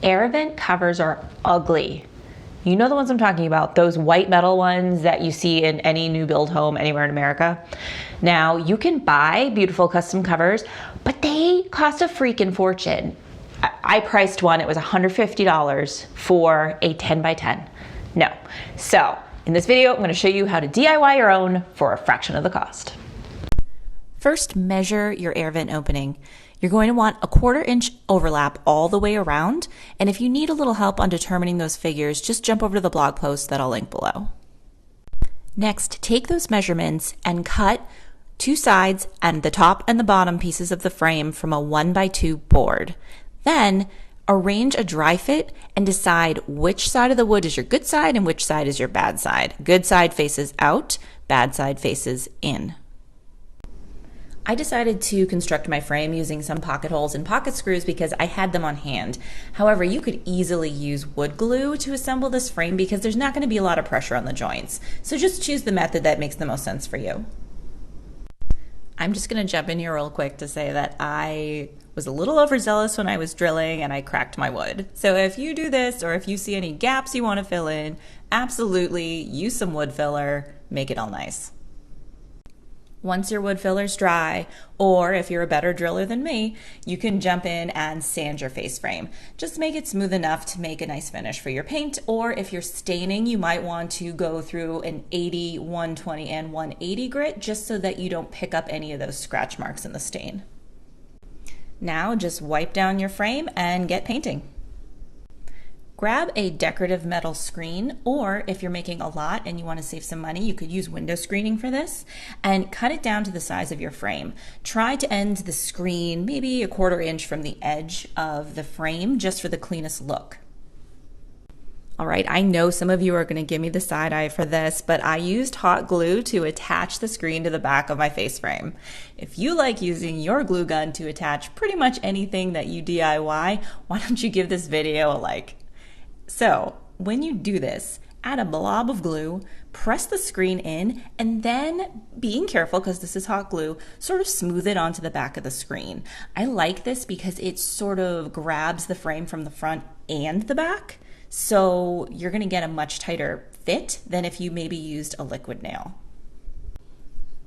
Air vent covers are ugly. You know the ones I'm talking about, those white metal ones that you see in any new build home anywhere in America. Now, you can buy beautiful custom covers, but they cost a freaking fortune. I priced one, it was $150 for a 10 by 10. No. So, in this video, I'm gonna show you how to DIY your own for a fraction of the cost. First, measure your air vent opening. You're going to want a 1/4 inch overlap all the way around, and if you need a little help on determining those figures, just jump over to the blog post that I'll link below. Next, take those measurements and cut 2 sides and the top and the bottom pieces of the frame from a 1x2 board. Then, arrange a dry fit and decide which side of the wood is your good side and which side is your bad side. Good side faces out, bad side faces in. I decided to construct my frame using some pocket holes and pocket screws because I had them on hand. However, you could easily use wood glue to assemble this frame because there's not going to be a lot of pressure on the joints. So just choose the method that makes the most sense for you. I'm just going to jump in here real quick to say that I was a little overzealous when I was drilling and I cracked my wood. So if you do this or if you see any gaps you want to fill in, absolutely use some wood filler, make it all nice. Once your wood filler's dry, or if you're a better driller than me, you can jump in and sand your face frame. Just make it smooth enough to make a nice finish for your paint, or if you're staining, you might want to go through an 80, 120, and 180 grit just so that you don't pick up any of those scratch marks in the stain. Now just wipe down your frame and get painting. Grab a decorative metal screen, or if you're making a lot and you want to save some money, you could use window screening for this, and cut it down to the size of your frame. Try to end the screen maybe a 1/4 inch from the edge of the frame just for the cleanest look. All right, I know some of you are going to give me the side eye for this, but I used hot glue to attach the screen to the back of my face frame. If you like using your glue gun to attach pretty much anything that you DIY, why don't you give this video a like? So when you do this, add a blob of glue, press the screen in, and then, being careful because this is hot glue, sort of smooth it onto the back of the screen. I like this because it sort of grabs the frame from the front and the back, so you're going to get a much tighter fit than if you maybe used a liquid nail.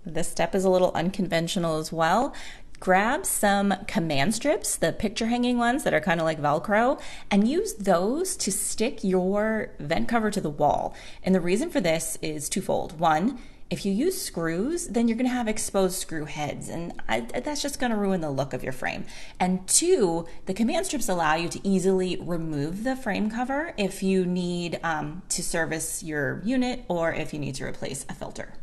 This step is a little unconventional as well. Grab some command strips, the picture hanging ones that are kind of like Velcro, and use those to stick your vent cover to the wall. And the reason for this is twofold. One, if you use screws, then you're going to have exposed screw heads, and that's just going to ruin the look of your frame. And two, the command strips allow you to easily remove the frame cover if you need to service your unit or if you need to replace a filter.